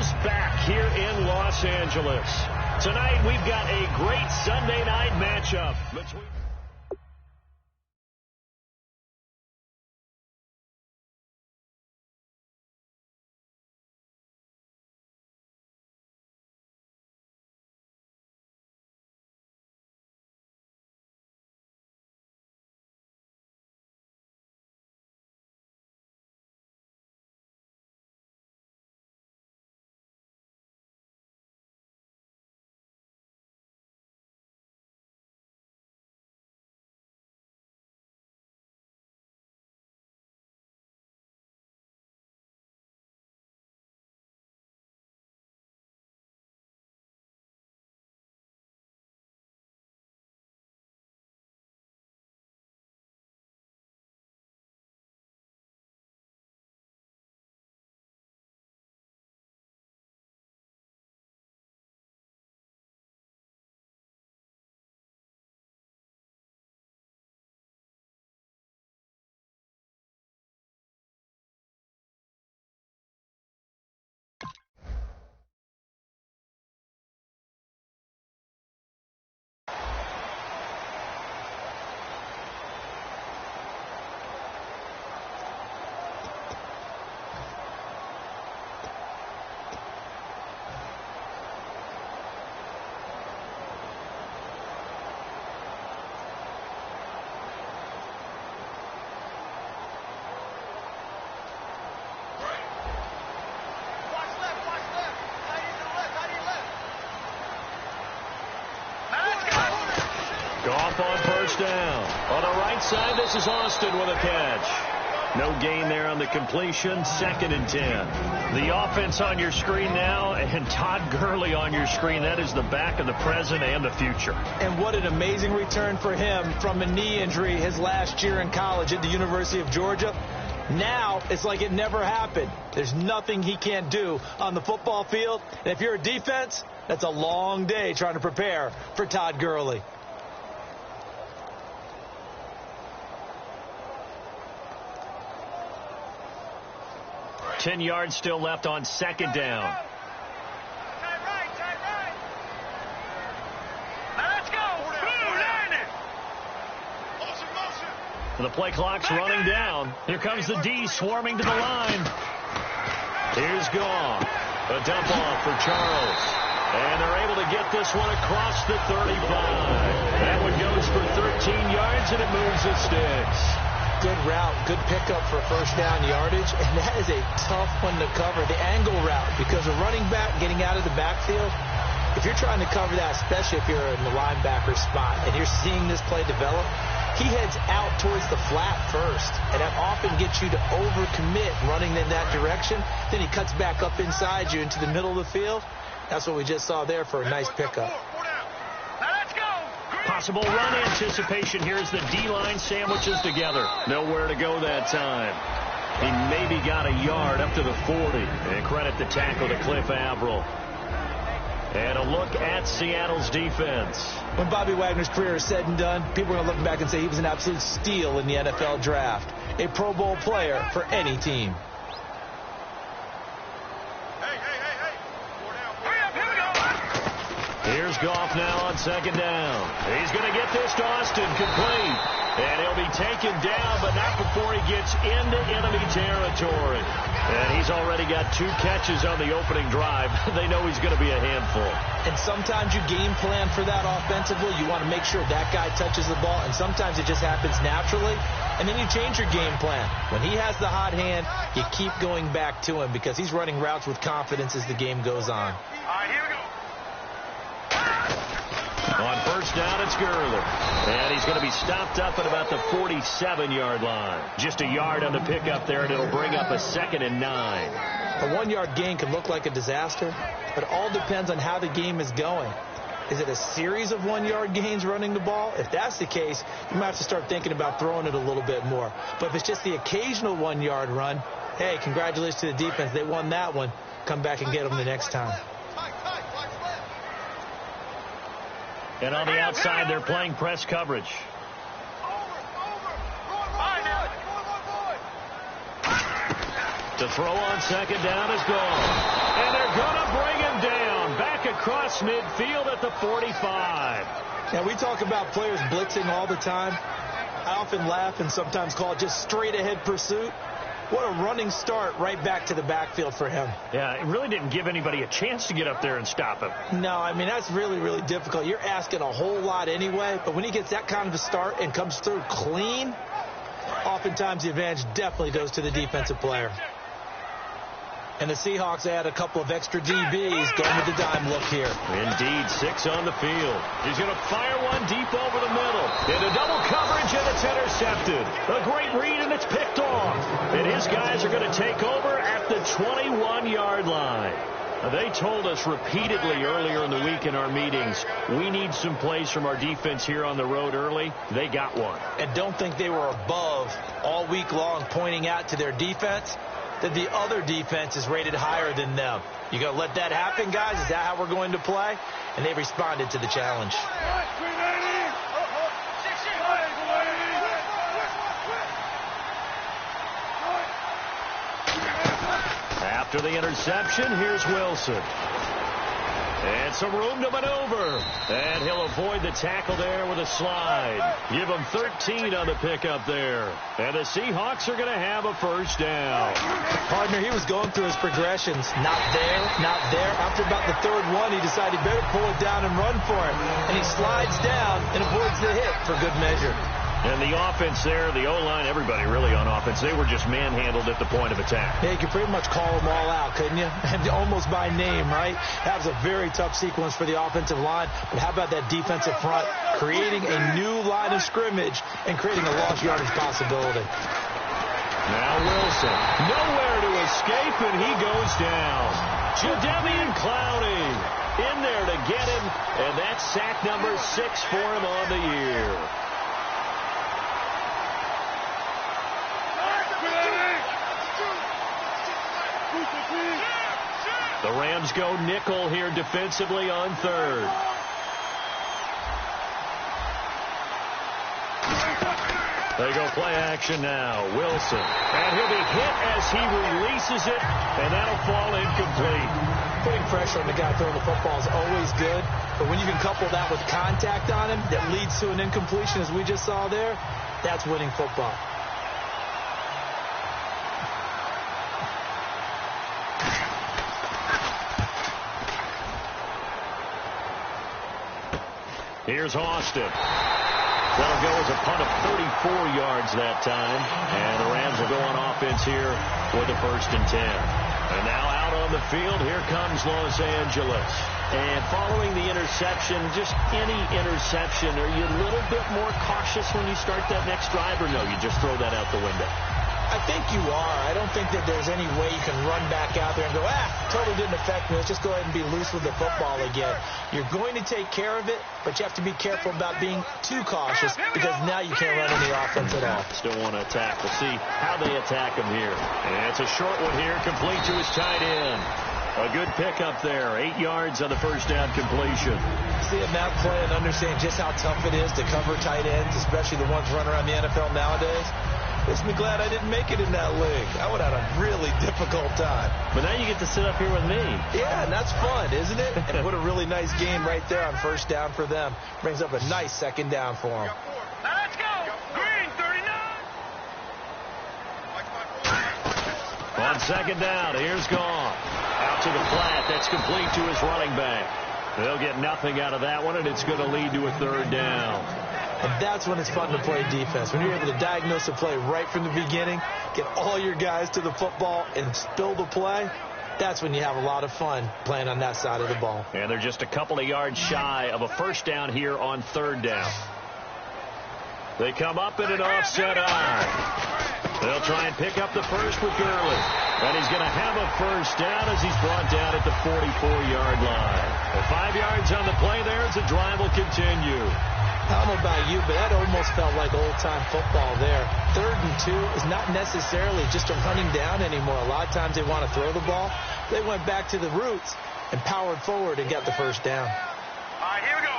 Weather's back here in Los Angeles. Tonight, we've got a great Sunday night matchup between... Goff on first down. On the right side, this is Austin with a catch. No gain there on the completion. 2nd and 10. The offense on your screen now, and Todd Gurley on your screen. That is the back of the present and the future. And what an amazing return for him from a knee injury his last year in college at the University of Georgia. Now it's like it never happened. There's nothing he can't do on the football field. And if you're a defense, that's a long day trying to prepare for Todd Gurley. Ten yards still left on 2nd down. The play clock's running down. Here comes the D swarming to the line. Here's Goff. A dump off for Charles. And they're able to get this one across the 35. That one goes for 13 yards, and it moves the sticks. Good route, good pickup for first down yardage, and that is a tough one to cover, the angle route, because a running back getting out of the backfield, if you're trying to cover that, especially if you're in the linebacker spot and you're seeing this play develop, he heads out towards the flat first, and that often gets you to overcommit running in that direction. Then he cuts back up inside you into the middle of the field. That's what we just saw there for a nice pickup. Possible run anticipation here as the D-line sandwiches together. Nowhere to go that time. He maybe got a yard up to the 40. And credit the tackle to Cliff Averill. And a look at Seattle's defense. When Bobby Wagner's career is said and done, people are going to look back and say he was an absolute steal in the NFL draft. A Pro Bowl player for any team. Here's Goff now on 2nd down. He's going to get this to Austin complete. And he'll be taken down, but not before he gets into enemy territory. And he's already got 2 catches on the opening drive. They know he's going to be a handful. And sometimes you game plan for that offensively. You want to make sure that guy touches the ball. And sometimes it just happens naturally. And then you change your game plan. When he has the hot hand, you keep going back to him because he's running routes with confidence as the game goes on. All right, here we go. On first down, it's Gurley. And he's going to be stopped up at about the 47-yard line. Just a yard on the pickup there, and it'll bring up a 2nd and 9. A 1-yard gain can look like a disaster, but it all depends on how the game is going. Is it a series of 1-yard gains running the ball? If that's the case, you might have to start thinking about throwing it a little bit more. But if it's just the occasional 1-yard run, hey, congratulations to the defense. They won that one. Come back and get them the next time. And on the outside, they're playing press coverage. To throw on second down is gone. And they're going to bring him down back across midfield at the 45. Now, we talk about players blitzing all the time. I often laugh and sometimes call it just straight-ahead pursuit. What a running start right back to the backfield for him. Yeah, it really didn't give anybody a chance to get up there and stop him. No, I mean, that's really, really difficult. You're asking a whole lot anyway, but when he gets that kind of a start and comes through clean, oftentimes the advantage definitely goes to the defensive player. And the Seahawks add a couple of extra DBs going with the dime look here. Indeed, 6 on the field. He's going to fire one deep over the middle. Into double coverage, and it's intercepted. A great read, and it's picked off. And his guys are going to take over at the 21-yard line. Now, they told us repeatedly earlier in the week in our meetings, we need some plays from our defense here on the road early. They got one. And don't think they were above all week long pointing out to their defense that the other defense is rated higher than them. You going to let that happen, guys? Is that how we're going to play? And they responded to the challenge. After the interception, here's Wilson. And some room to maneuver. And he'll avoid the tackle there with a slide. Give him 13 on the pickup there. And the Seahawks are going to have a first down. Partner, he was going through his progressions. Not there, not there. After about the third one, he decided he better pull it down and run for it. And he slides down and avoids the hit for good measure. And the offense there, the O-line, everybody really on offense, they were just manhandled at the point of attack. Yeah, you could pretty much call them all out, couldn't you? Almost by name, right? That was a very tough sequence for the offensive line. But how about that defensive front creating a new line of scrimmage and creating a lost yardage possibility? Now Wilson, nowhere to escape, and he goes down. Jadeveon Clowney in there to get him, and that's sack number 6 for him on the year. The Rams go nickel here defensively on third. They go play action now. Wilson. And he'll be hit as he releases it, and that'll fall incomplete. Putting pressure on the guy throwing the football is always good, but when you can couple that with contact on him that leads to an incompletion, as we just saw there, that's winning football. Here's Austin. That'll go as a punt of 34 yards that time. And the Rams will go on offense here with a 1st and 10. And now out on the field, here comes Los Angeles. And following the interception, just any interception, are you a little bit more cautious when you start that next drive, or no, you just throw that out the window? I think you are. I don't think that there's any way you can run back out there and go, totally didn't affect me. Let's just go ahead and be loose with the football again. You're going to take care of it, but you have to be careful about being too cautious because now you can't run any offense at all. Still want to attack. We'll see how they attack him here. And it's a short one here, complete to his tight end. A good pickup there. 8 yards on the first down completion. Seeing that play and understanding just how tough it is to cover tight ends, especially the ones running around the NFL nowadays, makes me glad I didn't make it in that league. I would have had a really difficult time. But now you get to sit up here with me. Yeah, and that's fun, isn't it? And what a really nice game right there on first down for them. Brings up a nice second down for them. Let's go. Green, 39. On second down, here's Gone. Out to the flat. That's complete to his running back. They'll get nothing out of that one, and it's going to lead to a 3rd down. And that's when it's fun to play defense. When you're able to diagnose a play right from the beginning, get all your guys to the football, and spill the play, that's when you have a lot of fun playing on that side of the ball. And they're just a couple of yards shy of a first down here on 3rd down. They come up in an offset eye. They'll try and pick up the first with Gurley. And he's going to have a first down as he's brought down at the 44-yard line. Well, 5 yards on the play there as the drive will continue. I don't know about you, but that almost felt like old-time football there. 3rd and 2 is not necessarily just a running down anymore. A lot of times they want to throw the ball. They went back to the roots and powered forward and got the first down. All right, here we go.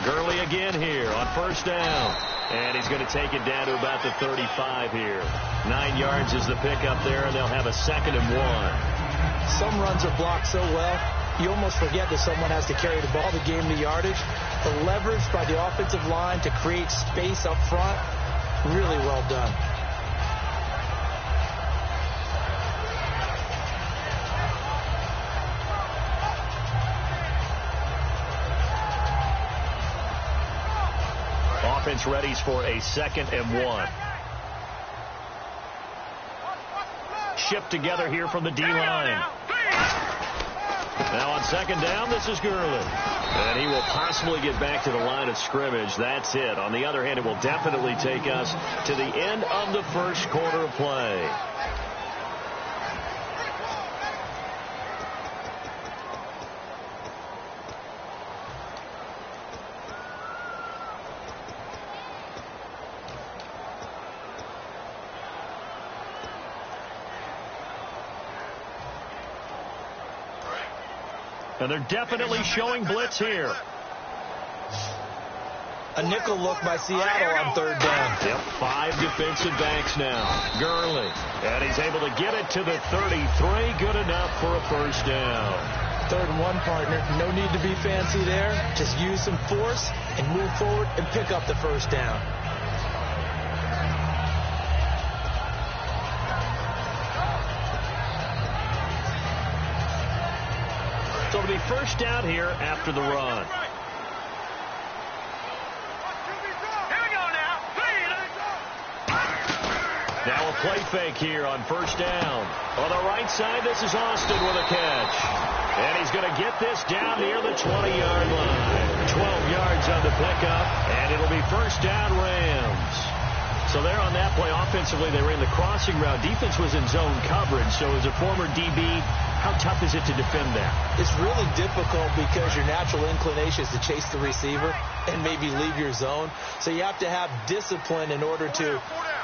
Gurley again here on first down. And he's going to take it down to about the 35 here. 9 yards is the pickup there, and they'll have a 2nd and 1. Some runs are blocked so well, you almost forget that someone has to carry the ball to gain the yardage. The leverage by the offensive line to create space up front, really well done. Offense readies for a 2nd and 1. Shipped together here from the D-line. Now on 2nd down, this is Gurley. And he will possibly get back to the line of scrimmage. That's it. On the other hand, it will definitely take us to the end of the first quarter of play. And they're definitely showing blitz here. A nickel look by Seattle on 3rd down. Yep, 5 defensive backs now. Gurley. And he's able to get it to the 33. Good enough for a 1st down. 3rd and 1, partner. No need to be fancy there. Just use some force and move forward and pick up the 1st down. So it'll be 1st down here after the run. Now a play fake here on 1st down. On the right side, this is Austin with a catch. And he's going to get this down near the 20-yard line. 12 yards on the pickup, and it'll be 1st down Rams. So there on that play, offensively, they ran the crossing route. Defense was in zone coverage, so as a former DB, how tough is it to defend that? It's really difficult because your natural inclination is to chase the receiver and maybe leave your zone. So you have to have discipline in order to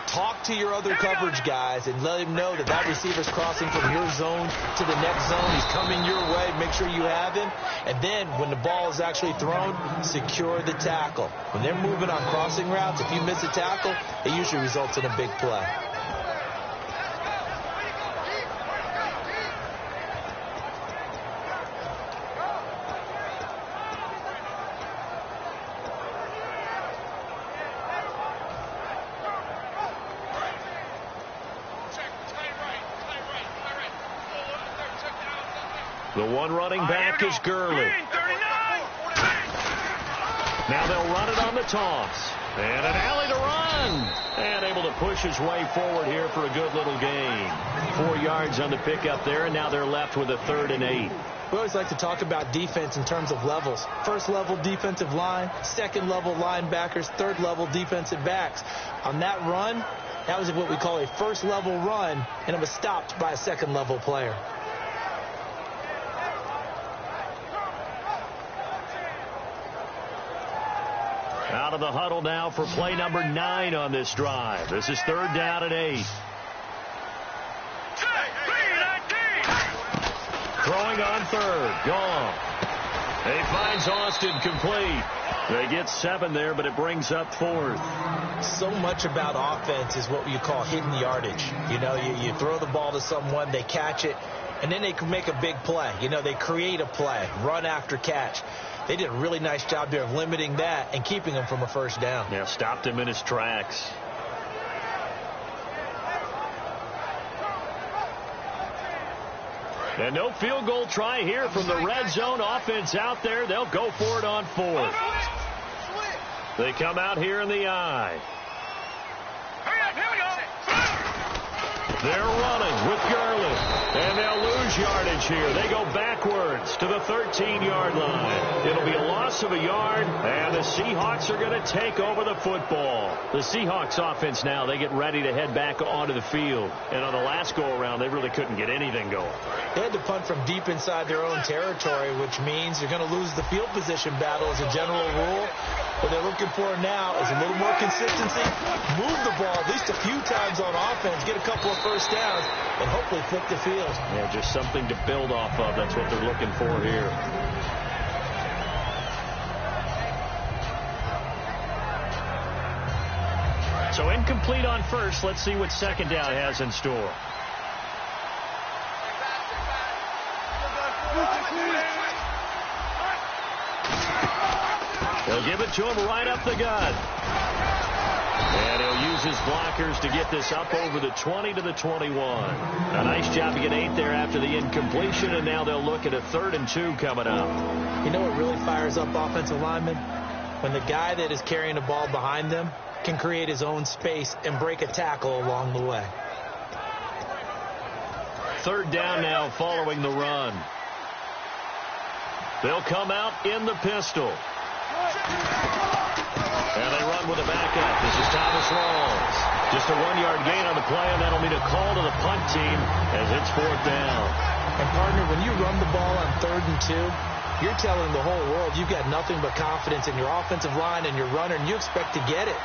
talk to your other coverage guys and let him know that that receiver's crossing from your zone to the next zone. He's coming your way. Make sure you have him. And then when the ball is actually thrown, secure the tackle. When they're moving on crossing routes, if you miss a tackle, it usually results in a big play. The one running back is Gurley. Now they'll run it on the toss. And an alley to run. And able to push his way forward here for a good little gain. 4 yards on the pickup there, and now they're left with a 3rd and 8. We always like to talk about defense in terms of levels. 1st level defensive line, 2nd level linebackers, 3rd level defensive backs. On that run, that was what we call a 1st level run, and it was stopped by a 2nd level player. Out of the huddle now for play number 9 on this drive. This is 3rd down and 8. Throwing on 3rd. Gone. He finds Austin complete. They get 7 there, but it brings up 4th. So much about offense is what you call hidden yardage. You know, you throw the ball to someone, they catch it, and then they can make a big play. You know, they create a play, run after catch. They did a really nice job there of limiting that and keeping him from a 1st down. Yeah, stopped him in his tracks. And no field goal try here from the red zone offense out there. They'll go for it on 4th. They come out here in the eye. They're running with Gurley. And they'll lose yardage here. They go backwards to the 13-yard line. It'll be a loss of a yard, and the Seahawks are going to take over the football. The Seahawks offense now, they get ready to head back onto the field. And on the last go-around, they really couldn't get anything going. They had to punt from deep inside their own territory, which means you're going to lose the field position battle as a general rule. What they're looking for now is a little more consistency. Move the ball at least a few times on offense, get a couple of 1st downs, and hopefully flip the field. Yeah, just something to build off of. That's what they're looking for here. So incomplete on first. Let's see what second down has in store. They'll give it to him right up the gut. And he'll use his blockers to get this up over the 20 to the 21. A nice job to get 8 there after the incompletion, and now they'll look at a 3rd and 2 coming up. You know what really fires up offensive linemen? When the guy that is carrying the ball behind them can create his own space and break a tackle along the way. 3rd down now following the run. They'll come out in the pistol. And they run with a backup. This is Thomas Rawls. Just a 1-yard gain on the play, and that'll mean a call to the punt team as it's 4th down. And, partner, when you run the ball on 3rd and 2, you're telling the whole world you've got nothing but confidence in your offensive line and your runner, and you expect to get it.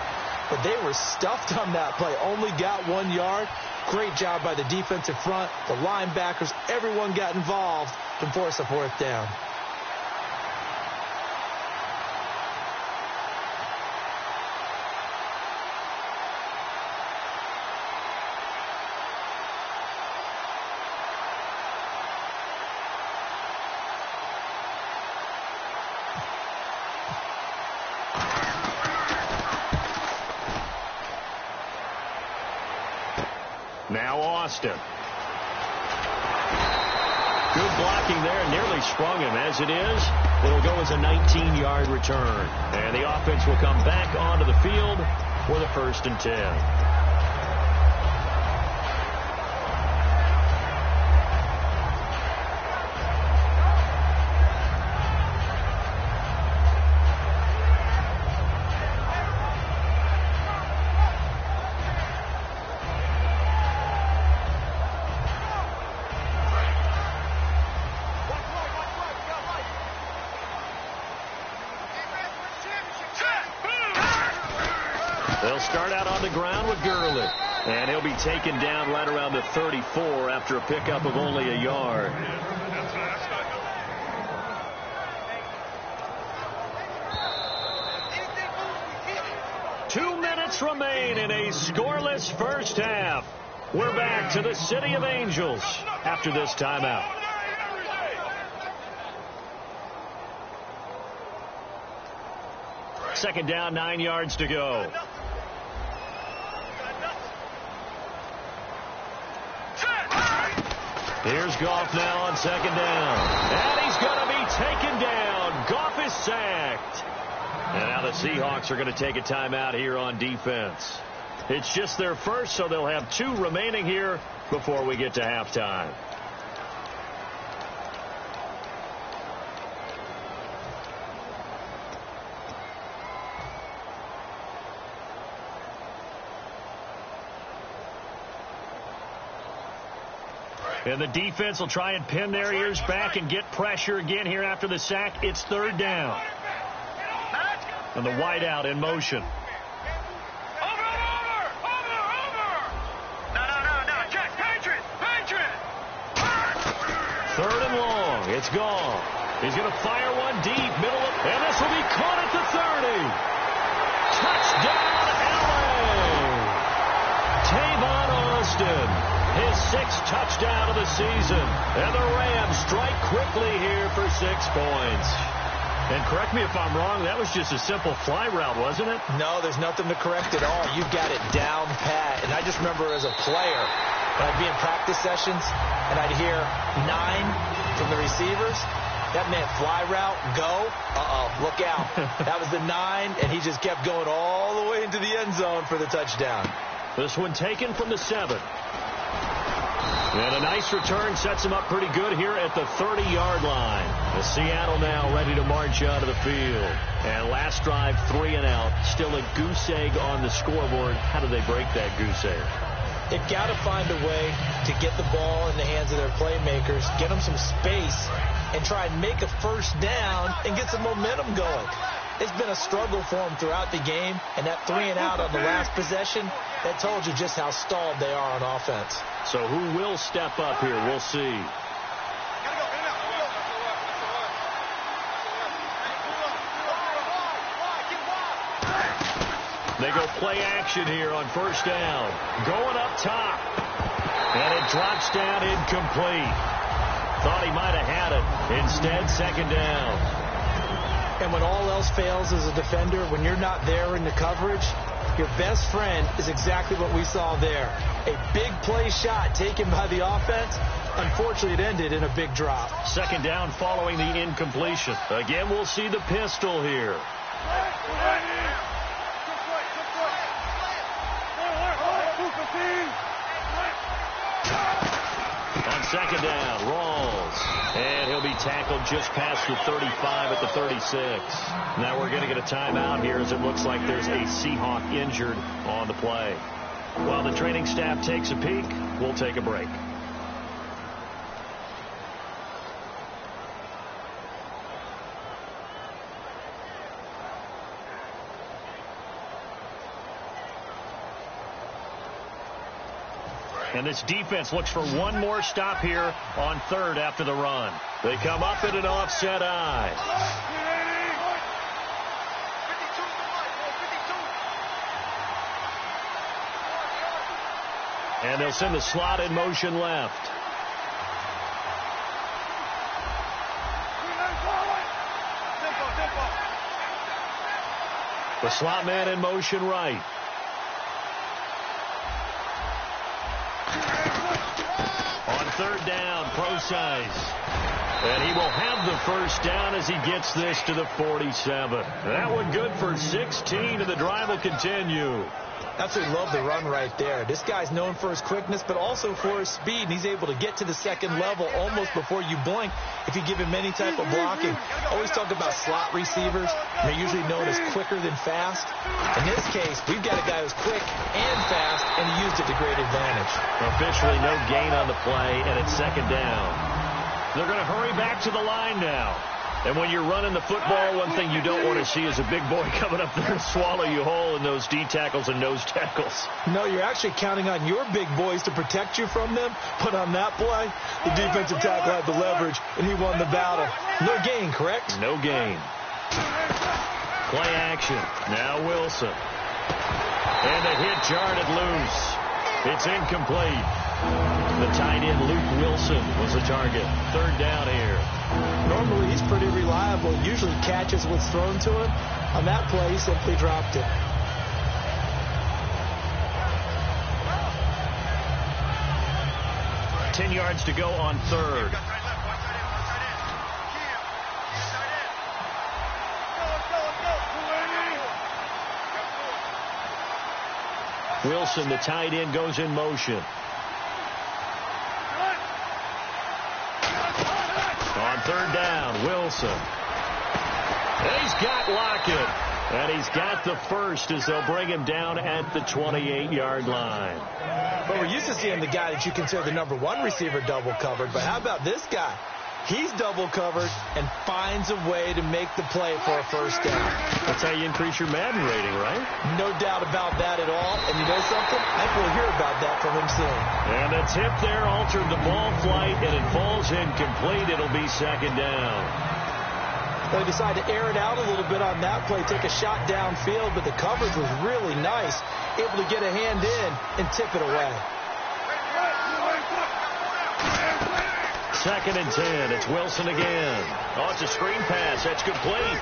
But they were stuffed on that play. Only got 1 yard. Great job by the defensive front. The linebackers, everyone got involved to force a 4th down. Now Austin. Good blocking there. Nearly sprung him. As it is, it'll go as a 19-yard return. And the offense will come back onto the field for the 1st and 10. They'll start out on the ground with Gurley. And he'll be taken down right around the 34 after a pickup of only a yard. Two minutes remain in a scoreless first half. We're back to the City of Angels after this timeout. Second down, 9 yards to go. Here's Goff now on second down. And he's going to be taken down. Goff is sacked. And now the Seahawks are going to take a timeout here on defense. It's just their first, so they'll have 2 remaining here before we get to halftime. And the defense will try and pin their ears back and get pressure again here after the sack. It's 3rd down. And the wideout in motion. Over! No, Jack, Patriot! 3rd and long. It's gone. He's going to fire one deep, middle of, and this will be caught at the 30. Touchdown, LA! Tavon Austin. His 6th touchdown of the season. And the Rams strike quickly here for 6 points. And correct me if I'm wrong, that was just a simple fly route, wasn't it? No, there's nothing to correct at all. You've got it down pat. And I just remember as a player, when I'd be in practice sessions, and I'd hear 9 from the receivers. That meant fly route, go. Look out. That was the 9, and he just kept going all the way into the end zone for the touchdown. This one taken from the 7. And a nice return sets him up pretty good here at the 30-yard line. The Seattle now ready to march out of the field. And last drive, 3 and out. Still a goose egg on the scoreboard. How do they break that goose egg? They've got to find a way to get the ball in the hands of their playmakers, get them some space, and try and make a first down and get some momentum going. It's been a struggle for them throughout the game, and that 3 and out on the last possession, that told you just how stalled they are on offense. So who will step up here? We'll see. They go play action here on first down. Going up top. And it drops down incomplete. Thought he might have had it. Instead, second down. And when all else fails as a defender, when you're not there in the coverage, your best friend is exactly what we saw there. A big play shot taken by the offense. Unfortunately, it ended in a big drop. Second down following the incompletion. Again, we'll see the pistol here. On second down, Rawls. And he'll be tackled just past the 35 at the 36. Now we're going to get a timeout here as it looks like there's a Seahawk injured on the play. While the training staff takes a peek, we'll take a break. And this defense looks for one more stop here on third after the run. They come up in an offset eye. And they'll send the slot in motion left. The slot man in motion right. On third down, Procise. And he will have the first down as he gets this to the 47. That one good for 16, and the drive will continue. Absolutely love the run right there. This guy's known for his quickness, but also for his speed. And he's able to get to the second level almost before you blink if you give him any type of blocking. Always talk about slot receivers. They're usually known as quicker than fast. In this case, we've got a guy who's quick and fast, and he used it to great advantage. Officially no gain on the play, and it's second down. They're going to hurry back to the line now. And when you're running the football, one thing you don't want to see is a big boy coming up there and swallow you whole in those D tackles and nose tackles. No, you're actually counting on your big boys to protect you from them. But on that play, the defensive tackle had the leverage, and he won the battle. No gain, correct? No gain. Play action. Now Wilson. And a hit jarred it loose. It's incomplete. The tight end, Luke Wilson, was the target. Third down here. Normally, he's pretty reliable. Usually catches what's thrown to him. On that play, he simply dropped it. Ten yards to go on third. Wilson, the tight end, goes in motion. On third down, Wilson. And he's got Lockett. And he's got the first as they'll bring him down at the 28-yard line. But we're used to seeing the guy that you consider the number one receiver double covered. But how about this guy? He's double covered and finds a way to make the play for a first down. That's how you increase your Madden rating, right? No doubt about that at all. And you know something? I think we'll hear about that from him soon. And a tip there altered the ball flight, and it falls incomplete. It'll be second down. They decided to air it out a little bit on that play, take a shot downfield, but the coverage was really nice, able to get a hand in and tip it away. Second and 10. It's Wilson again. Oh, it's a screen pass. That's complete.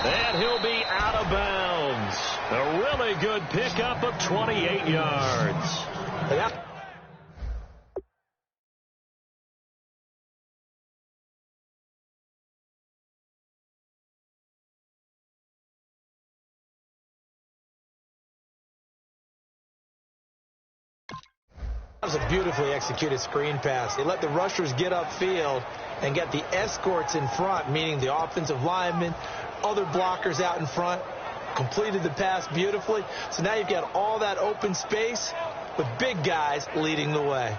And he'll be out of bounds. A really good pickup of 28 yards. Yeah. That was a beautifully executed screen pass. They let the rushers get upfield and get the escorts in front, meaning the offensive linemen, other blockers out in front, completed the pass beautifully. So now you've got all that open space with big guys leading the way.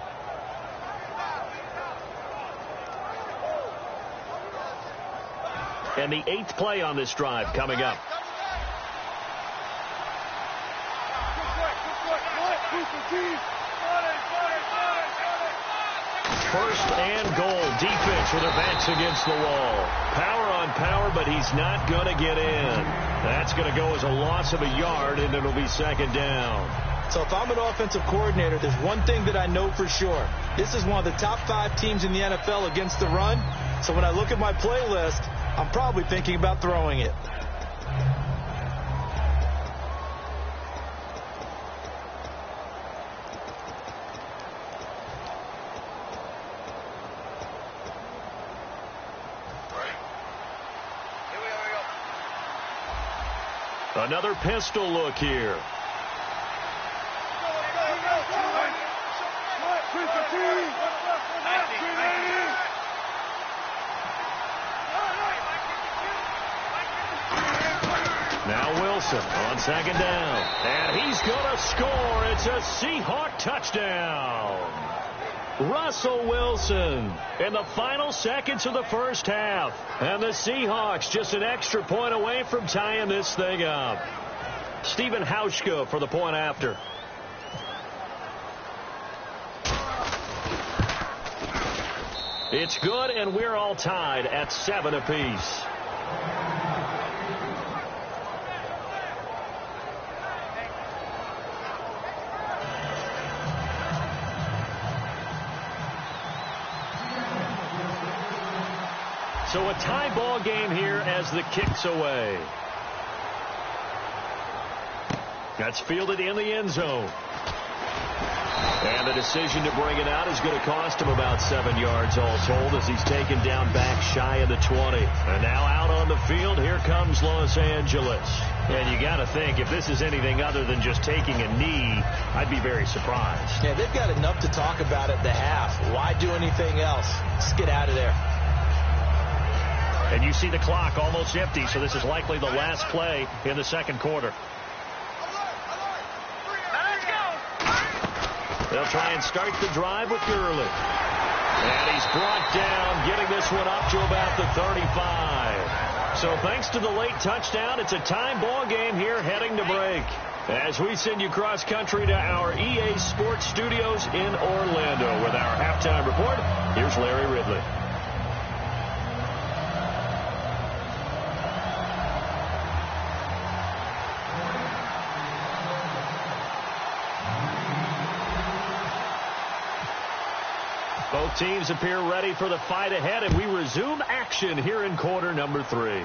And the 8th play on this drive coming up. first and goal. Defense with their backs against the wall. Power on power, but he's not going to get in. That's going to go as a loss of a yard, and it'll be second down. So if I'm an offensive coordinator, there's one thing that I know for sure. This is one of the top 5 teams in the NFL against the run. So when I look at my playlist, I'm probably thinking about throwing it. Another pistol look here. Now Wilson on second down. And he's going to score. It's a Seahawk touchdown. Russell Wilson in the final seconds of the first half. And the Seahawks just an extra point away from tying this thing up. Stephen Hauschka for the point after. It's good, and we're all tied at 7 apiece. So a tie ball game here as the kick's away. That's fielded in the end zone. And the decision to bring it out is going to cost him about 7 yards all told as he's taken down back shy of the 20. And now out on the field, here comes Los Angeles. And you got to think, if this is anything other than just taking a knee, I'd be very surprised. Yeah, they've got enough to talk about at the half. Why do anything else? Just get out of there. And you see the clock almost empty, so this is likely the last play in the second quarter. They'll try and start the drive with Gurley. And he's brought down, getting this one up to about the 35. So thanks to the late touchdown, it's a time ball game here heading to break. As we send you cross country to our EA Sports Studios in Orlando with our halftime report, here's Larry Ridley. Both teams appear ready for the fight ahead, and we resume action here in quarter number 3.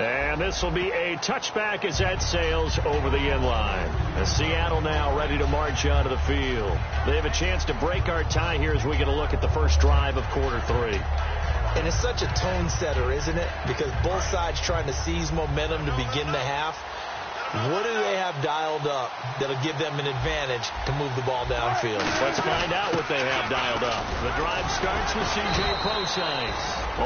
And this will be a touchback as that sails over the end line. As Seattle now ready to march onto the field. They have a chance to break our tie here as we get a look at the first drive of quarter 3. And it's such a tone setter, isn't it? Because both sides trying to seize momentum to begin the half. What do they have dialed up that'll give them an advantage to move the ball downfield? Let's find out what they have dialed up. The drive starts with C.J. Procise.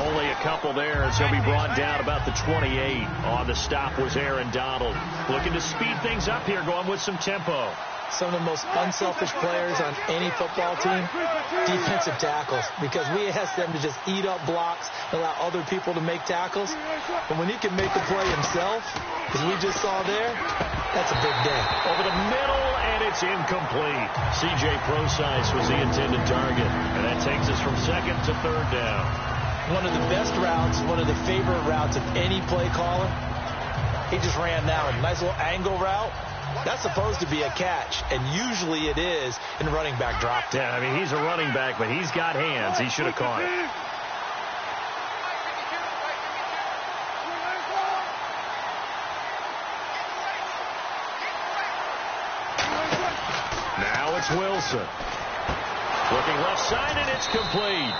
Only a couple there as he'll be brought down about the 28. On the stop was Aaron Donald. Looking to speed things up here, going with some tempo. Some of the most unselfish players on any football team, defensive tackles, because we ask them to just eat up blocks, allow other people to make tackles. But when he can make the play himself, as we just saw there, that's a big day. Over the middle, and it's incomplete. C.J. Procise was the intended target, and that takes us from second to third down. One of the best routes, one of the favorite routes of any play caller. He just ran now a nice little angle route. That's supposed to be a catch, and usually it is in running back drop. Yeah, I mean, he's a running back, but he's got hands. He should have caught it. Now it's Wilson. Looking left side, and it's complete.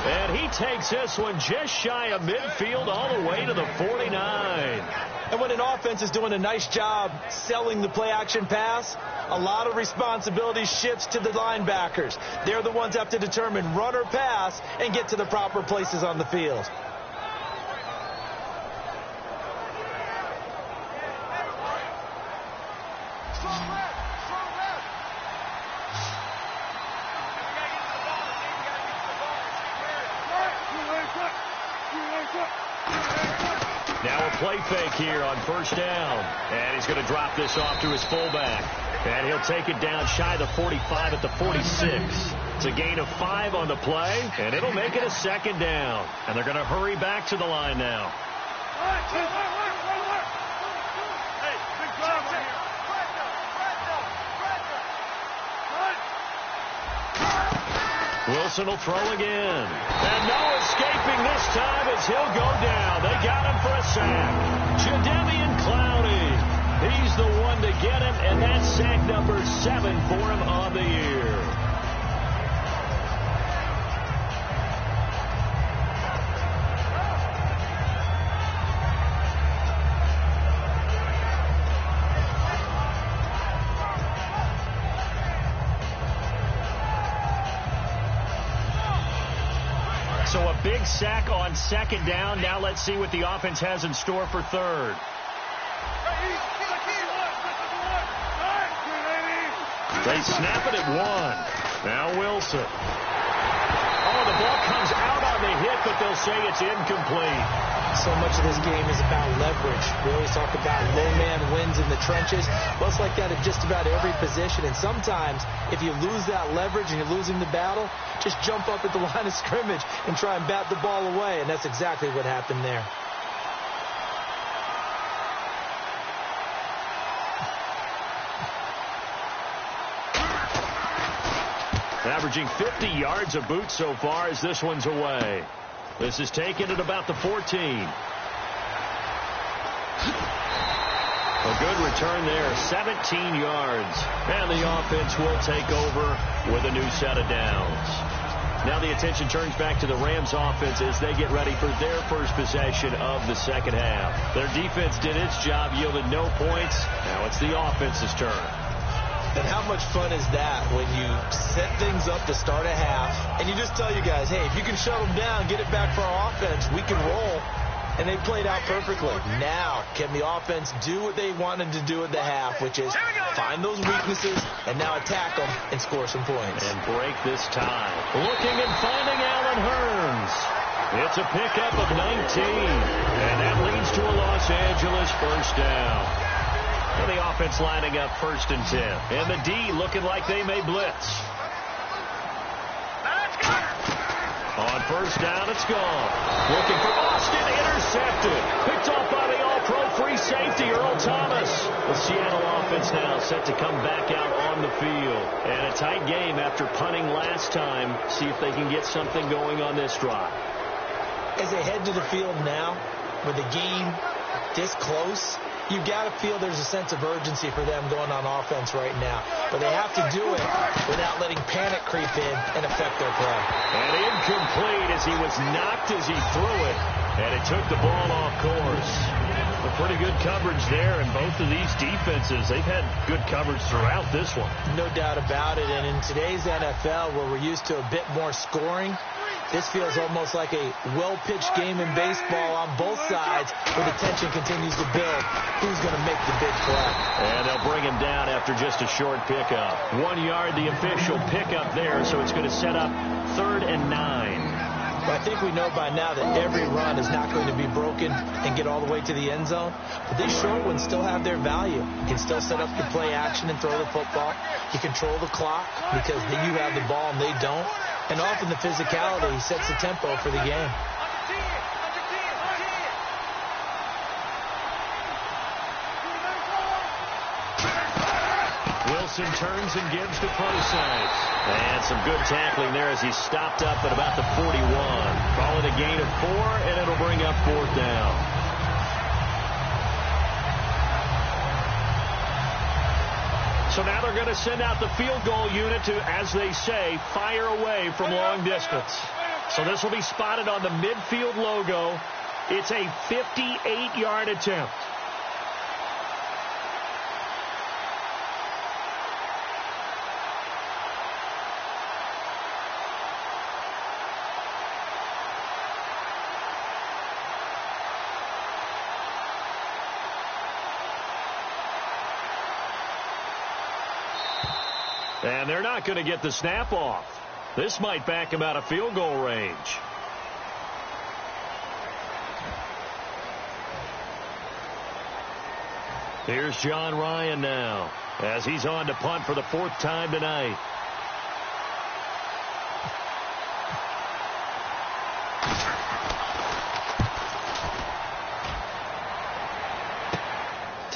And he takes this one just shy of midfield all the way to the 49. And when an offense is doing a nice job selling the play-action pass, a lot of responsibility shifts to the linebackers. They're the ones that have to determine run or pass and get to the proper places on the field. Now a play fake here on first down. And he's going to drop this off to his fullback. And he'll take it down shy of the 45 at the 46. It's a gain of 5 on the play, and it'll make it a second down. And they're going to hurry back to the line now. Wilson will throw again. And no escaping this time as he'll go down. They got him for a sack. Jadeveon Clowney. He's the one to get him, and that's sack number 7 for him on the year. So a big sack on second down. Now let's see what the offense has in store for third. They snap it at 1. Now Wilson. Oh, the ball comes out on the hit, but they'll say it's incomplete. So much of this game is about leverage. We always talk about low man wins in the trenches. Well, it's like that at just about every position. And sometimes, if you lose that leverage and you're losing the battle, just jump up at the line of scrimmage and try and bat the ball away. And that's exactly what happened there. Averaging 50 yards a boot so far as this one's away. This is taken at about the 14. A good return there, 17 yards. And the offense will take over with a new set of downs. Now the attention turns back to the Rams offense as they get ready for their first possession of the second half. Their defense did its job, yielded no points. Now it's the offense's turn. And how much fun is that when you set things up to start a half and you just tell you guys, hey, if you can shut them down, get it back for our offense, we can roll. And they played out perfectly. Now, can the offense do what they wanted to do at the half, which is find those weaknesses and now attack them and score some points. And break this tie. Looking and finding Allen Hurns. It's a pickup of 19. And that leads to a Los Angeles first down. And the offense lining up 1st and 10. And the D looking like they may blitz. On first down, it's gone. Looking for Austin, intercepted. Picked off by the all-pro free safety, Earl Thomas. The Seattle offense now set to come back out on the field. And a tight game after punting last time. See if they can get something going on this drive. As they head to the field now, with the game this close, you've got to feel there's a sense of urgency for them going on offense right now. But they have to do it without letting panic creep in and affect their play. And incomplete as he was knocked as he threw it. And it took the ball off course. A pretty good coverage there, and both of these defenses, they've had good coverage throughout this one. No doubt about it. And in today's NFL, where we're used to a bit more scoring, this feels almost like a well-pitched game in baseball on both sides where the tension continues to build. Who's going to make the big play? And they'll bring him down after just a short pickup. 1 yard, the official pickup there, so it's going to set up 3rd and 9. Well, I think we know by now that every run is not going to be broken and get all the way to the end zone. But these short ones still have their value. You can still set up the play action and throw the football. You control the clock because you have the ball and they don't. And often the physicality sets the tempo for the game. Wilson turns and gives to Prosise. And some good tackling there as he stopped up at about the 41. Call it a gain of 4, and it'll bring up 4th down. So now they're going to send out the field goal unit to, as they say, fire away from long distance. So this will be spotted on the midfield logo. It's a 58-yard attempt. And they're not going to get the snap off. This might back him out of field goal range. Here's John Ryan now as he's on to punt for the 4th time tonight.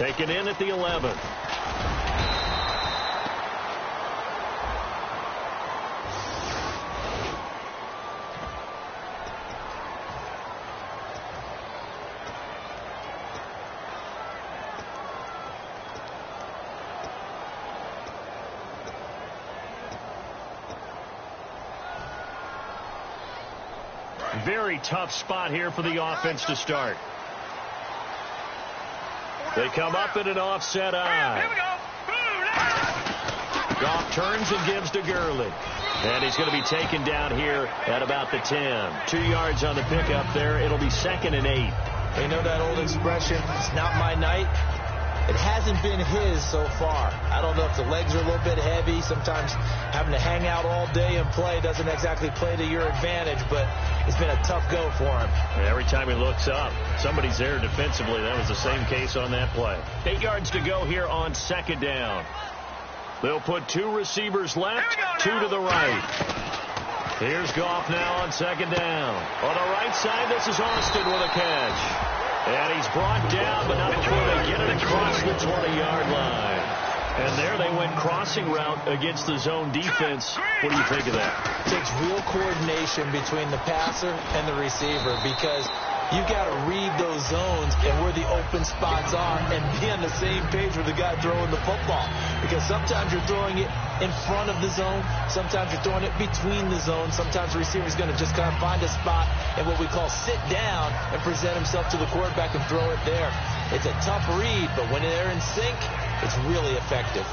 Taken in at the 11. Very tough spot here for the offense to start. They come up in an offset eye. Goff turns and gives to Gurley. And he's going to be taken down here at about the 10. 2 yards on the pickup there. It'll be 2nd and 8. You know that old expression, it's not my night? It hasn't been his so far. I don't know if the legs are a little bit heavy. Sometimes having to hang out all day and play doesn't exactly play to your advantage, but it's been a tough go for him. Every time he looks up, somebody's there defensively. That was the same case on that play. 8 yards to go here on 2nd down. They'll put 2 receivers left, 2 to the right. Here's Goff now on 2nd down. On the right side, this is Austin with a catch. And he's brought down, but not before they get it across the 20-yard line. And there they went crossing route against the zone defense. What do you think of that? It takes real coordination between the passer and the receiver because you got to read those zones and where the open spots are and be on the same page with the guy throwing the football. Because sometimes you're throwing it in front of the zone. Sometimes you're throwing it between the zones. Sometimes the receiver's going to just kind of find a spot and what we call sit down and present himself to the quarterback and throw it there. It's a tough read, but when they're in sync, it's really effective.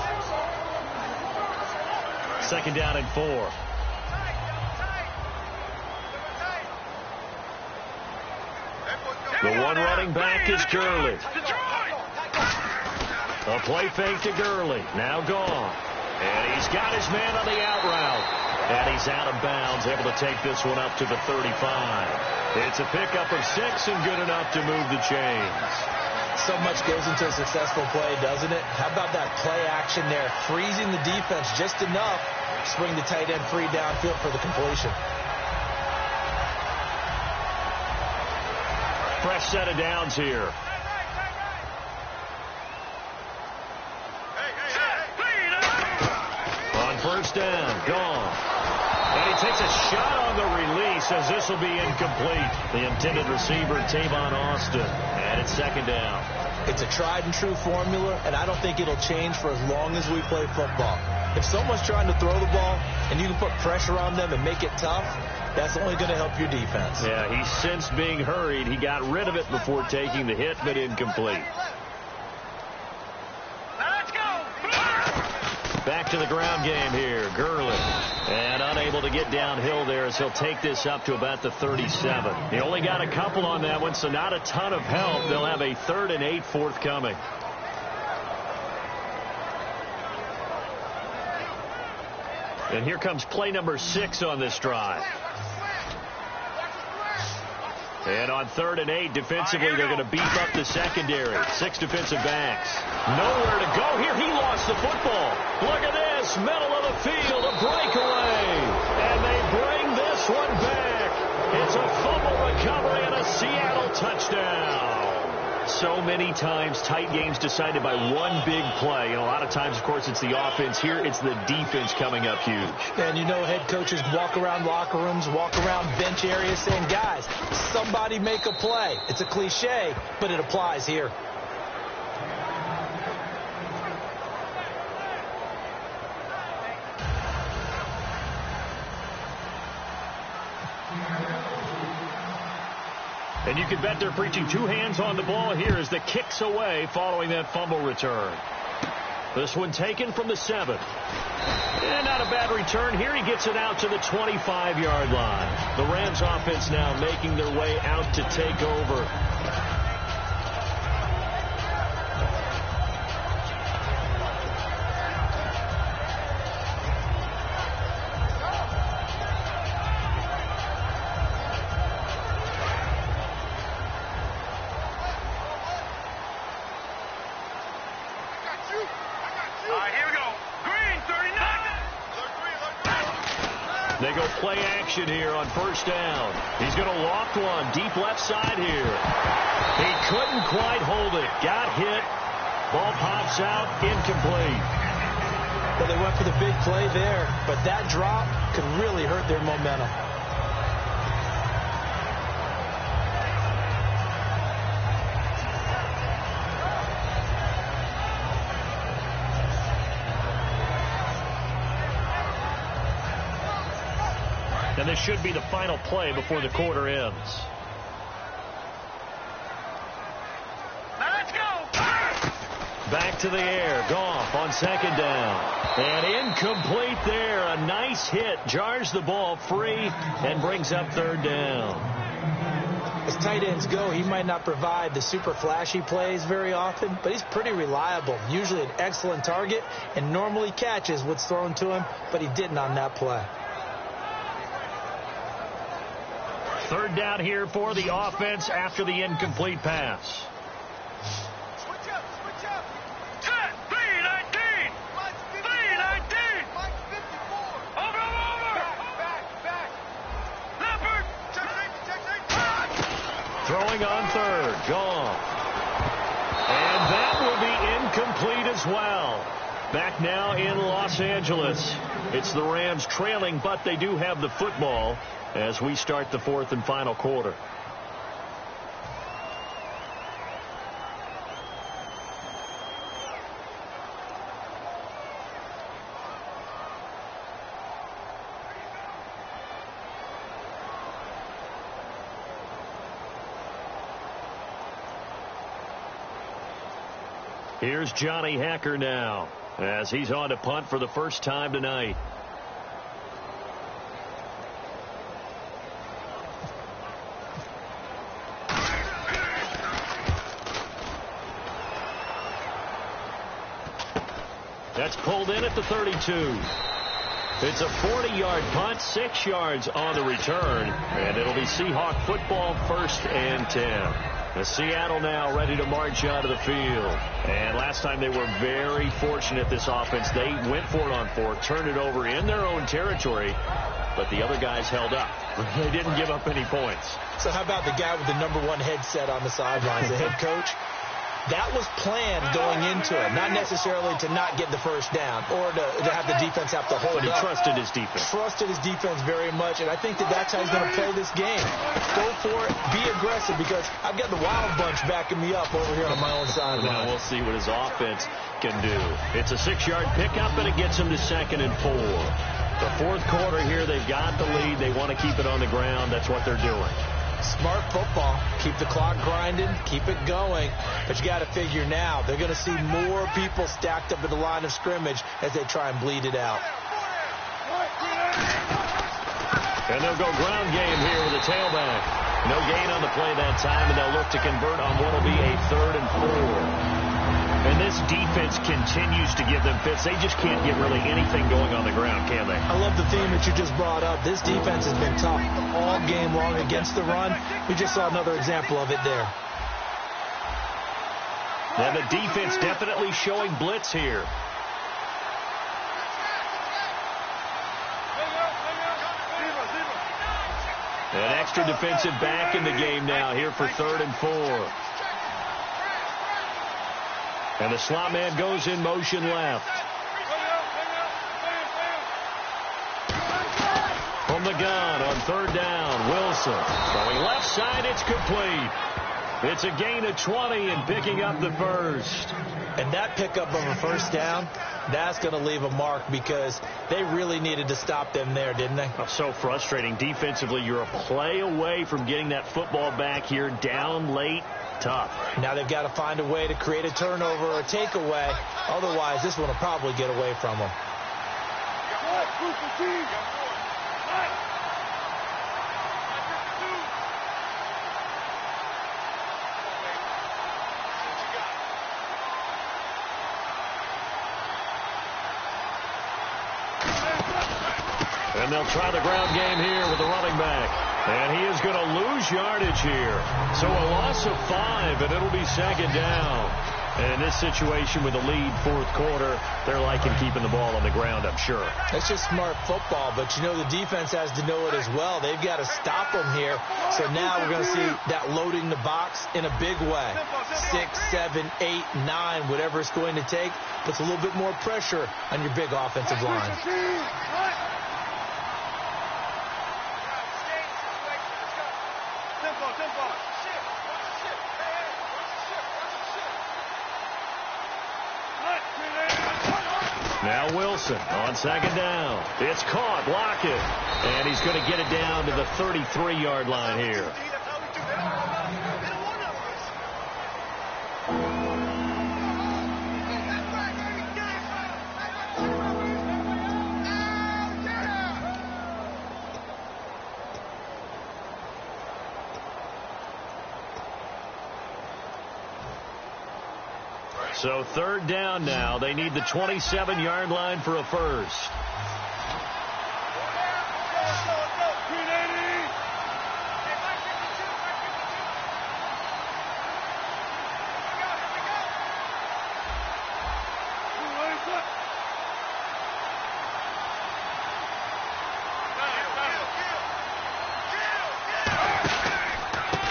2nd down and 4. The one running back is Gurley. A play fake to Gurley. Now gone. And he's got his man on the out route. And he's out of bounds, able to take this one up to the 35. It's a pickup of 6 and good enough to move the chains. So much goes into a successful play, doesn't it? How about that play action there? Freezing the defense just enough. Swing the tight end free downfield for the completion. Fresh set of downs here. On 1st down, gone. And he takes a shot on the release as this will be incomplete. The intended receiver, Tavon Austin. And it's 2nd down. It's a tried and true formula, and I don't think it'll change for as long as we play football. If someone's trying to throw the ball and you can put pressure on them and make it tough, that's only going to help your defense. Yeah, he sensed being hurried. He got rid of it before taking the hit, but incomplete. Let's go. Back to the ground game here. Gurley. And unable to get downhill there as he'll take this up to about the 37. He only got a couple on that one, so not a ton of help. They'll have a 3rd and 8 forthcoming. And here comes play number 6 on this drive. And on 3rd and 8, defensively, they're going to beef up the secondary. 6 defensive backs. Nowhere to go here. He lost the football. Look at this. Middle of the field, a breakaway. And they bring this one back. It's a fumble recovery and a Seattle touchdown. So many times, tight games decided by one big play. And a lot of times, of course, it's the offense. Here, it's the defense coming up huge. And you know, head coaches walk around locker rooms, walk around bench areas saying, guys, somebody make a play. It's a cliche, but it applies here. And you can bet they're preaching 2 hands on the ball here as the kick's away following that fumble return. This one taken from the 7. And not a bad return here. He gets it out to the 25-yard line. The Rams offense now making their way out to take over. They go play action here on 1st down. He's going to loft one deep left side here. He couldn't quite hold it. Got hit. Ball pops out, incomplete. Well, they went for the big play there, but that drop could really hurt their momentum. And this should be the final play before the quarter ends. Now let's go. Back to the air. Goff on second down. And incomplete there. A nice hit. Jars the ball free and brings up third down. As tight ends go, he might not provide the super flashy plays very often, but he's pretty reliable. Usually an excellent target and normally catches what's thrown to him, but he didn't on that play. Third down here for the offense after the incomplete pass. Switch up. Set. B-19. B-19. Mike 54. Over. Back. Leopard. Check eight. Throwing on third. Goff. And that will be incomplete as well. Back now in Los Angeles. It's the Rams trailing, but they do have the football as we start the fourth and final quarter. Here's Johnny Hacker now as he's on to punt for the first time tonight. That's pulled in at the 32. It's a 40-yard punt, 6 yards on the return, and it'll be Seahawk football, 1st and 10. Seattle now ready to march out of the field. And last time they were very fortunate, this offense. They went for it on 4, turned it over in their own territory, but the other guys held up. They didn't give up any points. So how about the guy with the #1 headset on the sidelines, the head coach? That was planned going into it, not necessarily to not get the first down or to have the defense have to hold up. But he trusted his defense. Trusted his defense very much, and I think that's how he's going to play this game. Go for it, be aggressive, because I've got the wild bunch backing me up over here on my own sideline. Now we'll see what his offense can do. It's a 6-yard pickup, and it gets him to 2nd and 4. The fourth quarter here, they've got the lead. They want to keep it on the ground. That's what they're doing. Smart football. Keep the clock grinding. Keep it going. But you got to figure now they're going to see more people stacked up at the line of scrimmage as they try and bleed it out. And they'll go ground game here with a tailback. No gain on the play that time, and they'll look to convert on what will be a 3rd and 4. And this defense continues to give them fits. They just can't get really anything going on the ground, can they? I love the theme that you just brought up. This defense has been tough all game long against the run. We just saw another example of it there. And the defense definitely showing blitz here. An extra defensive back in the game now here for 3rd and 4. And the slot man goes in motion left. From the gun on 3rd down, Wilson. Going left side, it's complete. It's a gain of 20 and picking up the first. And that pickup of a first down, that's going to leave a mark because they really needed to stop them there, didn't they? Oh, so frustrating. Defensively, you're a play away from getting that football back here down late. Tough. Now they've got to find a way to create a turnover or a takeaway. Otherwise, this one will probably get away from them. And they'll try the ground game here with the running back. And he is going to lose yardage here. So a loss of 5, and it'll be 2nd down. And in this situation with the lead fourth quarter, they're liking keeping the ball on the ground, I'm sure. That's just smart football, but you know the defense has to know it as well. They've got to stop them here. So now we're going to see that loading the box in a big way. 6, 7, 8, 9, whatever it's going to take, puts a little bit more pressure on your big offensive line. Now Wilson on second down. It's caught. Block it. And he's going to get it down to the 33-yard line here. So third down now. They need the 27-yard line for a first.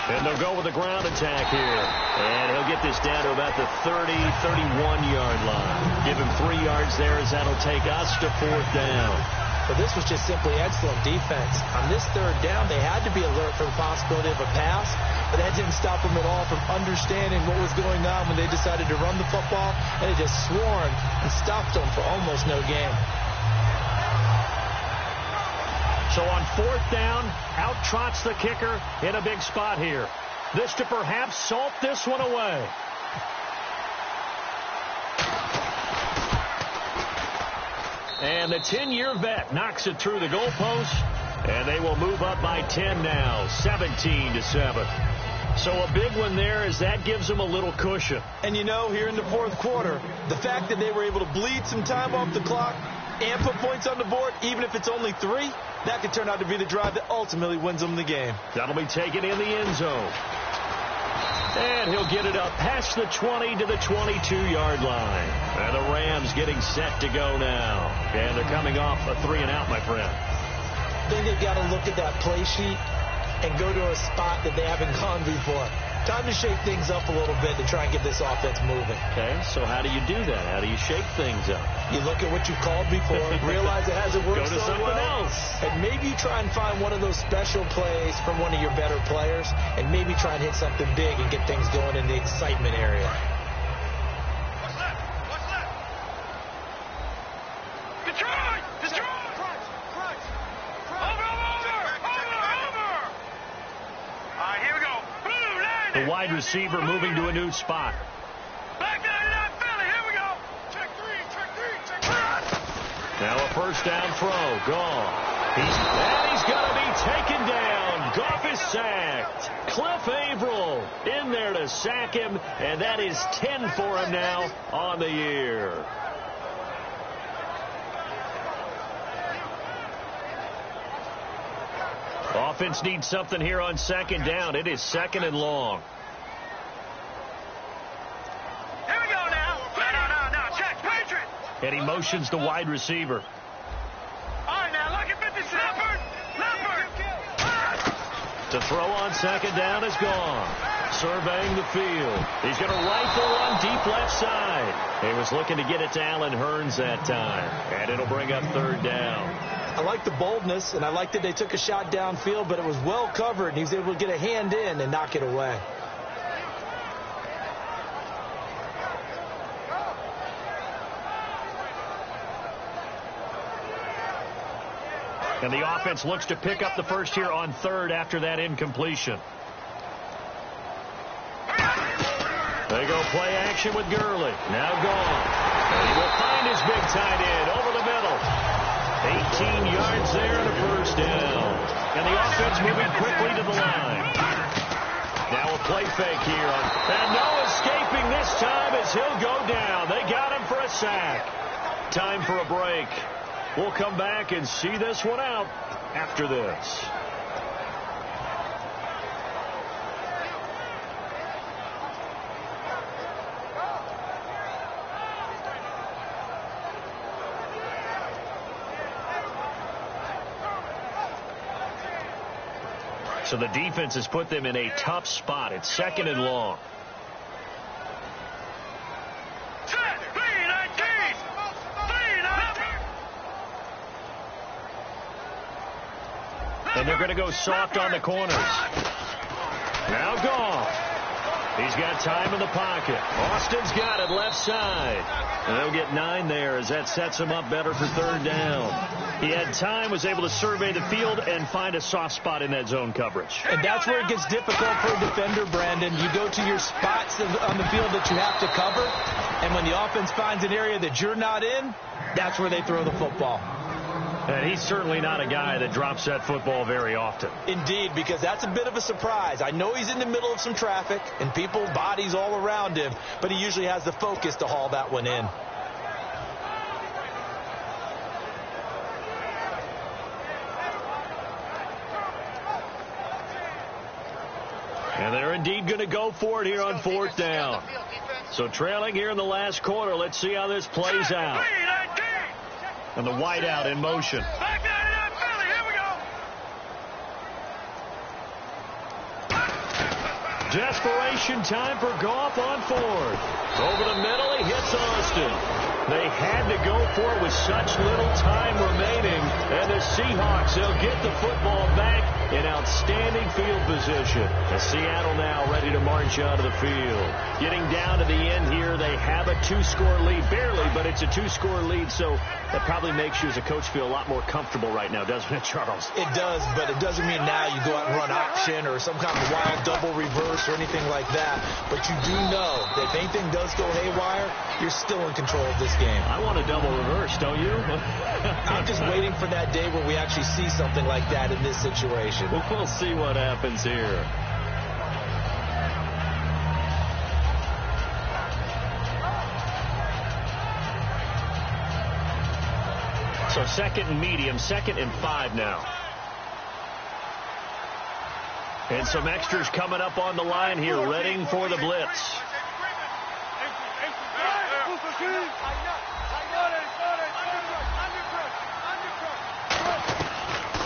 And they'll go with a ground attack here. And he'll get this down to about the 30, 31-yard line. Give him 3 yards there as that'll take us to fourth down. But this was just simply excellent defense. On this third down, they had to be alert for the possibility of a pass, but that didn't stop them at all from understanding what was going on when they decided to run the football, and they just swarmed and stopped them for almost no gain. So on fourth down, out trots the kicker in a big spot here. This to perhaps salt this one away. And the 10-year vet knocks it through the goalpost, and they will move up by 10 now, 17-7. So a big one there as that gives them a little cushion. And you know, here in the fourth quarter, the fact that they were able to bleed some time off the clock and put points on the board, even if it's only 3, that could turn out to be the drive that ultimately wins them the game. That'll be taken in the end zone. And he'll get it up past the 20 to the 22-yard line. And the Rams getting set to go now. And they're coming off a 3-and-out, my friend. I think they've got to look at that play sheet and go to a spot that they haven't gone before. Time to shake things up a little bit to try and get this offense moving. Okay, so how do you do that? How do you shake things up? You look at what you called before, realize it hasn't worked Go to so something well, else. and maybe you try and find one of those special plays from one of your better players, and maybe try and hit something big and get things going in the excitement area. What's that? What's that? Detroit! Detroit! Crunch! Over! All right, here we go. The wide receiver moving to a new spot. Back to 99 Philly. Here we go. Check three. Now a first down throw. Gone. He's going to be taken down. Goff is sacked. Cliff Averill in there to sack him, and that is 10 for him now on the year. Offense needs something here on second down. It is second and long. Here we go now. No. Check. Patriot. And he motions the wide receiver. All right, now look at 50. Leopard. To throw on second down is gone. Surveying the field. He's going to rifle one deep left side. He was looking to get it to Allen Hurns that time. And it'll bring up third down. I like the boldness, and I like that they took a shot downfield, but it was well covered, and he was able to get a hand in and knock it away. And the offense looks to pick up the first here on third after that incompletion. They go play action with Gurley. Now gone. And he will find his big tight end over the middle. 18 yards there and a first down. And the offense moving quickly to the line. Now a play fake here. And no escaping this time as he'll go down. They got him for a sack. Time for a break. We'll come back and see this one out after this. So the defense has put them in a tough spot. It's 2nd and long. And they're going to go soft on the corners. Now gone. He's got time in the pocket. Austin's got it left side. And they'll get 9 there as that sets him up better for 3rd down. He had time, was able to survey the field and find a soft spot in that zone coverage. And that's where it gets difficult for a defender, Brandon. You go to your spots on the field that you have to cover, and when the offense finds an area that you're not in, that's where they throw the football. And he's certainly not a guy that drops that football very often. Indeed, because that's a bit of a surprise. I know he's in the middle of some traffic and people, bodies all around him, but he usually has the focus to haul that one in. And they're indeed going to go for it here on 4th down. So trailing here in the last quarter. Let's see how this plays out. And the wideout in motion. Desperation time for Goff on 4th. Over the middle, he hits Austin. They had to go for it with such little time remaining. And the Seahawks, they'll get the football back in outstanding field position. And Seattle now ready to march out of the field. Getting down to the end here, they have a 2-score lead. Barely, but it's a 2-score lead, so that probably makes you as a coach feel a lot more comfortable right now, doesn't it, Charles? It does, but it doesn't mean now you go out and run option or some kind of wild double reverse or anything like that. But you do know that if anything does go haywire, you're still in control of this game. I want a double reverse, don't you? I'm just waiting for that day where we actually see something like that in this situation. We'll see what happens here. So 2nd and medium, 2nd and 5 now. And some extras coming up on the line here, readying for the blitz.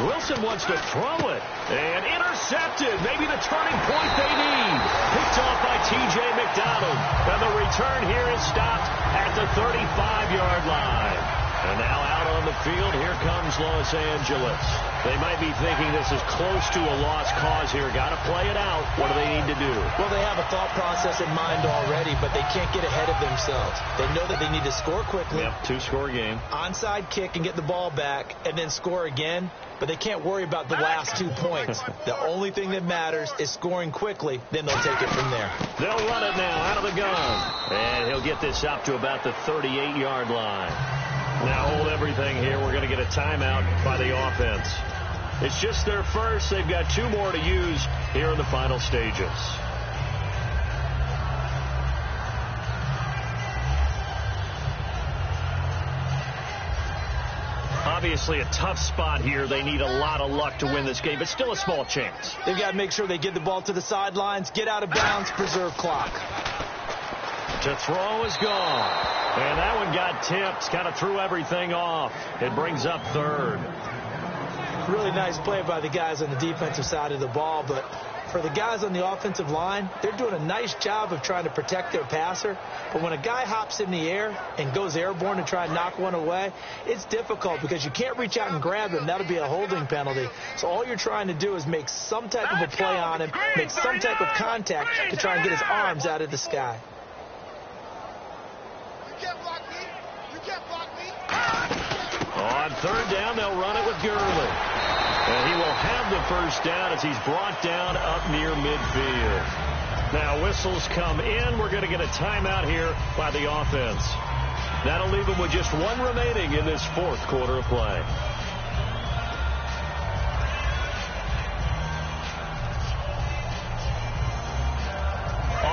Wilson wants to throw it. And intercepted. Maybe the turning point they need. Picked off by T.J. McDonald. And the return here is stopped at the 35-yard line. And now out on the field, here comes Los Angeles. They might be thinking this is close to a lost cause here. Got to play it out. What do they need to do? Well, they have a thought process in mind already, but they can't get ahead of themselves. They know that they need to score quickly. Yep, 2-score game. Onside kick and get the ball back and then score again. But they can't worry about the last 2 points. The only thing that matters is scoring quickly. Then they'll take it from there. They'll run it now out of the gun. And he'll get this up to about the 38-yard line. Now hold everything here. We're going to get a timeout by the offense. It's just their first. They've got 2 more to use here in the final stages. Obviously a tough spot here. They need a lot of luck to win this game, but still a small chance. They've got to make sure they get the ball to the sidelines, get out of bounds, preserve clock. To throw is gone. And that one got tipped. Kind of threw everything off. It brings up 3rd. Really nice play by the guys on the defensive side of the ball, but for the guys on the offensive line, they're doing a nice job of trying to protect their passer. But when a guy hops in the air and goes airborne to try and knock one away, it's difficult because you can't reach out and grab him. That'll be a holding penalty. So all you're trying to do is make some type of a play on him, make some type of contact to try and get his arms out of the sky. On 3rd down, they'll run it with Gurley. And he will have the first down as he's brought down up near midfield. Now whistles come in. We're going to get a timeout here by the offense. That'll leave them with just 1 remaining in this 4th quarter of play.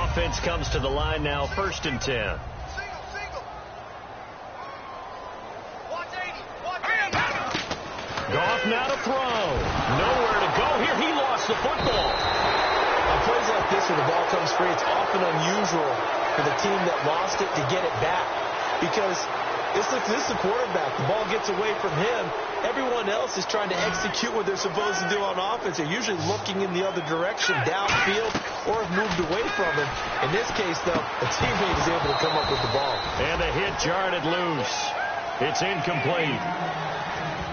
Offense comes to the line now, 1st and 10. Goff now to throw. Nowhere to go here. He lost the football. On plays like this where the ball comes free, it's often unusual for the team that lost it to get it back. Because This is the quarterback. The ball gets away from him. Everyone else is trying to execute what they're supposed to do on offense. They're usually looking in the other direction, downfield, or have moved away from him. In this case, though, a teammate is able to come up with the ball. And the hit jarred it loose. It's incomplete.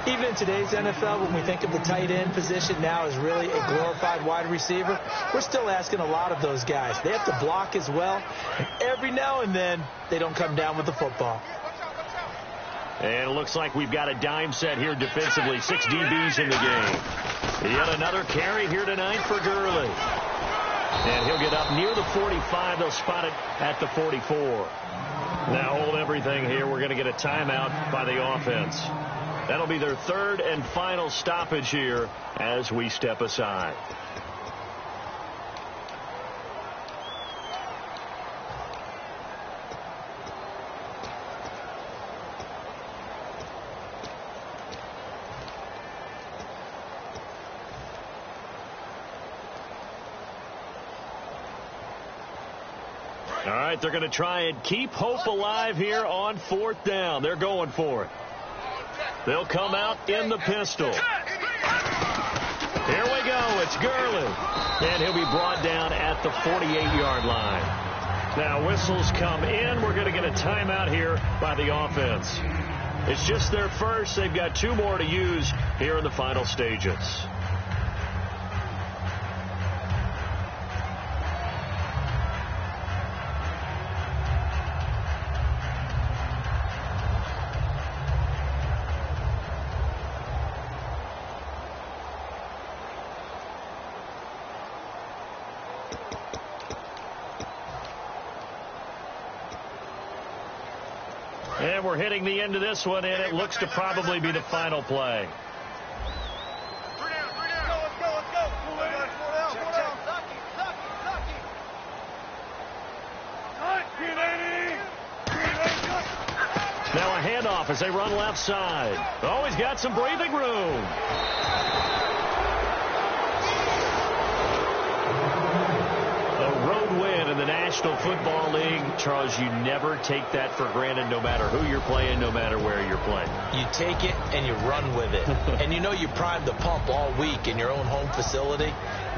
Even in today's NFL, when we think of the tight end position now as really a glorified wide receiver, we're still asking a lot of those guys. They have to block as well. And every now and then, they don't come down with the football. And it looks like we've got a dime set here defensively. 6 DBs in the game. Yet another carry here tonight for Gurley. And he'll get up near the 45. They'll spot it at the 44. Now hold everything here. We're going to get a timeout by the offense. That'll be their third and final stoppage here as we step aside. All right, they're going to try and keep hope alive here on 4th down. They're going for it. They'll come out in the pistol. Here we go. It's Gurley. And he'll be brought down at the 48-yard line. Now whistles come in. We're going to get a timeout here by the offense. It's just their first. They've got 2 more to use here in the final stages. And we're hitting the end of this one, and it looks to probably be the final play. Now a handoff as they run left side. Oh, he's got some breathing room. In the National Football League, Charles, you never take that for granted no matter who you're playing, no matter where you're playing. You take it and you run with it. And you know you primed the pump all week in your own home facility.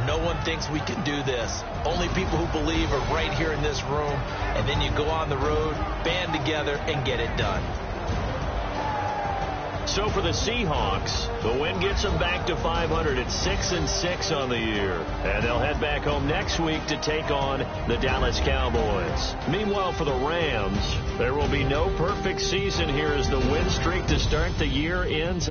No one thinks we can do this. Only people who believe are right here in this room. And then you go on the road, band together, and get it done. So for the Seahawks, the win gets them back to 500 at 6-6 on the year. And they'll head back home next week to take on the Dallas Cowboys. Meanwhile, for the Rams, there will be no perfect season here as the win streak to start the year ends.